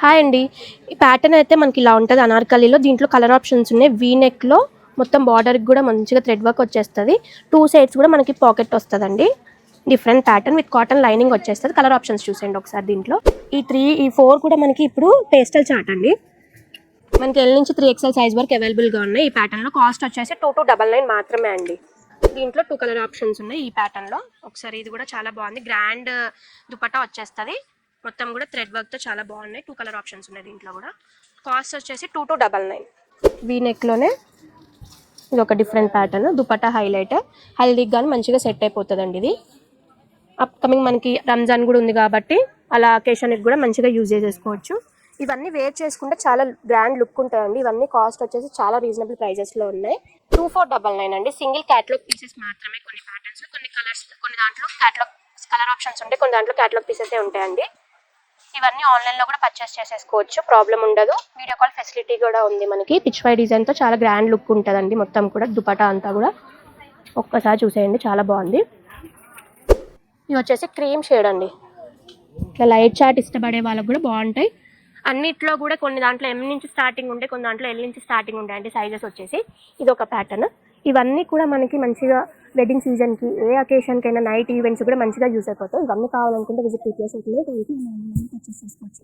Hi అండి. ఈ pattern అయితే మనకి ఇలా ఉంటది అనార్కలిలో. దీంట్లో కలర్ ఆప్షన్స్ ఉన్నాయి. వీ నెక్‌లో మొత్తం బార్డర్‌కి గూడా మంచిగా థ్రెడ్ వర్క్ వచ్చేస్తది. 2 సైడ్స్ గూడా మనకి పాకెట్ వస్తదండి. Different pattern with cotton lining వచ్చేస్తది. కలర్ ఆప్షన్స్ చూసేయండి ఒకసారి దీంట్లో. ఈ 4 కూడా మనకి ఇప్పుడు పేస్టల్ చార్ట్ అండి. మనకి ఎల్ నుంచి 3XL సైజ్ వరకు అవైలబుల్‌గా ఉన్నాయి. ఈ ప్యాటర్న్‌లో కాస్ట్ వచ్చేసి 2299 మాత్రమే అండి. దీంట్లో 2 కలర్ ఆప్షన్స్ ఉన్నాయి ఈ ప్యాటర్న్‌లో. ఒకసారి ఇది కూడా చాలా బాగుంది. గ్రాండ్ దుపట్టా వచ్చేస్తది. మొత్తం కూడా థ్రెడ్ వర్క్తో చాలా బాగున్నాయి. 2 కలర్ ఆప్షన్స్ ఉన్నాయి దీంట్లో కూడా. కాస్ట్ వచ్చేసి 2299. వీ నెక్లోనే ఇది ఒక డిఫరెంట్ ప్యాటర్న్. దుపట్టా హైలైట్. హల్దీకి కానీ మంచిగా సెట్ అయిపోతుందండి ఇది. అప్కమింగ్ మనకి రంజాన్ కూడా ఉంది కాబట్టి అలా అకేషన్కి కూడా మంచిగా యూజ్ చేసేసుకోవచ్చు. ఇవన్నీ వేర్ చేసుకుంటే చాలా గ్రాండ్ లుక్ ఉంటాయండి. ఇవన్నీ కాస్ట్ వచ్చేసి చాలా రీజనబుల్ ప్రైజెస్లో ఉన్నాయి. 2499 అండి. సింగిల్ క్యాటలాగ్ పీసెస్ మాత్రమే. కొన్ని ప్యాటర్న్స్, కొన్ని కలర్స్, కొన్ని దాంట్లో కలర్ ఆప్షన్స్ ఉంటాయి, కొన్ని దాంట్లో క్యాటలాగ్ పీసెసే ఉంటాయండి. ఇవన్నీ ఆన్లైన్లో కూడా పర్చేస్ చేసేసుకోవచ్చు, ప్రాబ్లం ఉండదు. వీడియో కాల్ ఫెసిలిటీ కూడా ఉంది మనకి. పిచ్ వై డిజైన్తో చాలా గ్రాండ్ లుక్ ఉంటుందండి. మొత్తం కూడా దుపట్టా అంతా కూడా ఒక్కసారి చూసేయండి, చాలా బాగుంది. ఇవి వచ్చేసి క్రీమ్ షేడ్ అండి. ఇట్లా లైట్ చార్ట్ ఇష్టపడే వాళ్ళకి కూడా బాగుంటాయి. అన్నిట్లో కూడా కొన్ని దాంట్లో ఎం నుంచి స్టార్టింగ్ ఉంటాయి, కొన్ని దాంట్లో ఎల్ నుంచి స్టార్టింగ్ ఉంటాయి అంటే సైజెస్ వచ్చేసి. ఇది ఒక ప్యాటర్న్. ఇవన్నీ కూడా మనకి మంచిగా వెడ్డింగ్ సీజన్కి, ఏ అకేషన్కైనా, నైట్ ఈవెంట్స్ కూడా మంచిగా యూస్ అయిపోతాయి. ఇవన్నీ కావాలనుకుంటే విజిట్ చేసి పర్చేస్ చేసుకోవచ్చు.